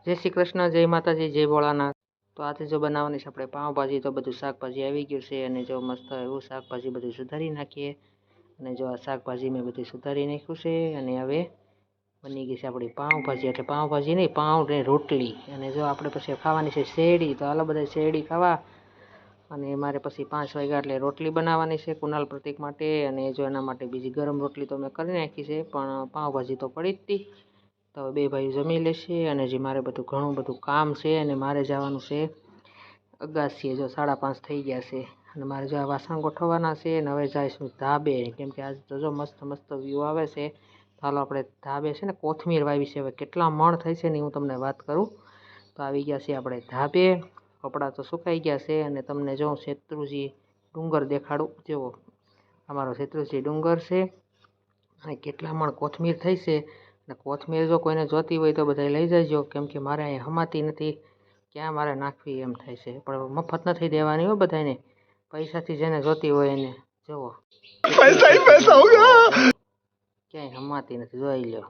જય શ્રી કૃષ્ણ, જય માતાજી, જય ભોળાનાથ। તો આજે જો બનાવવાની છે આપણે પાઉંભાજી। તો બધું શાકભાજી આવી ગયું છે અને જો મસ્ત એવું શાકભાજી બધું સુધારી નાખીએ। અને જો આ શાકભાજી મેં બધું સુધારી નાખ્યું છે અને હવે બની ગઈ છે આપણી પાઉંભાજી। એટલે પાઉંભાજી નહીં, પાઉં ને રોટલી। અને જો આપણે પછી ખાવાની છે શેરડી। તો હાલો બધા શેરડી ખાવા। અને મારે પછી 5 વાગ્યા એટલે રોટલી બનાવવાની છે કુનાલ પ્રતીક માટે। અને જો એના માટે બીજી ગરમ રોટલી તો મેં કરી નાખી છે, પણ પાઉંભાજી તો પડી જ હતી। તો બે ભાઈ જમી લેશે અને જે મારે બધું ઘણું બધું કામ છે અને મારે જવાનું છે અગાસીએ। જો 5:30 થઈ ગયા છે અને મારે જો આ વાસણ ગોઠવવાના છે અને હવે જઈશું ધાબે, કેમ કે આજ તો જો મસ્ત મસ્ત વ્યૂ આવે છે। તો હાલો આપણે ધાબે છે ને કોથમીર વાવી છે, હવે કેટલા મણ થાય છે ને હું તમને વાત કરું। તો આવી ગયા છે આપણે ધાબે, કપડાં તો સુકાઈ ગયા છે અને તમને જો શેત્રુંજી ડુંગર દેખાડું। જેવો અમારો શેત્રુંજી ડુંગર છે અને કેટલા મણ કોથમીર થઈ છે। અને કોથમીર જો કોઈને જોતી હોય તો બધા લઈ જજો, કેમ કે મારે અહીં હમાતી નથી, ક્યાં મારે નાખવી એમ થાય છે। પણ મફત નથી દેવાની હો બધાને, પૈસાથી જેને જોતી હોય એને જુઓ પૈસા ही पैसा होगा, ક્યાંય હમાતી નથી, જોઈ લો।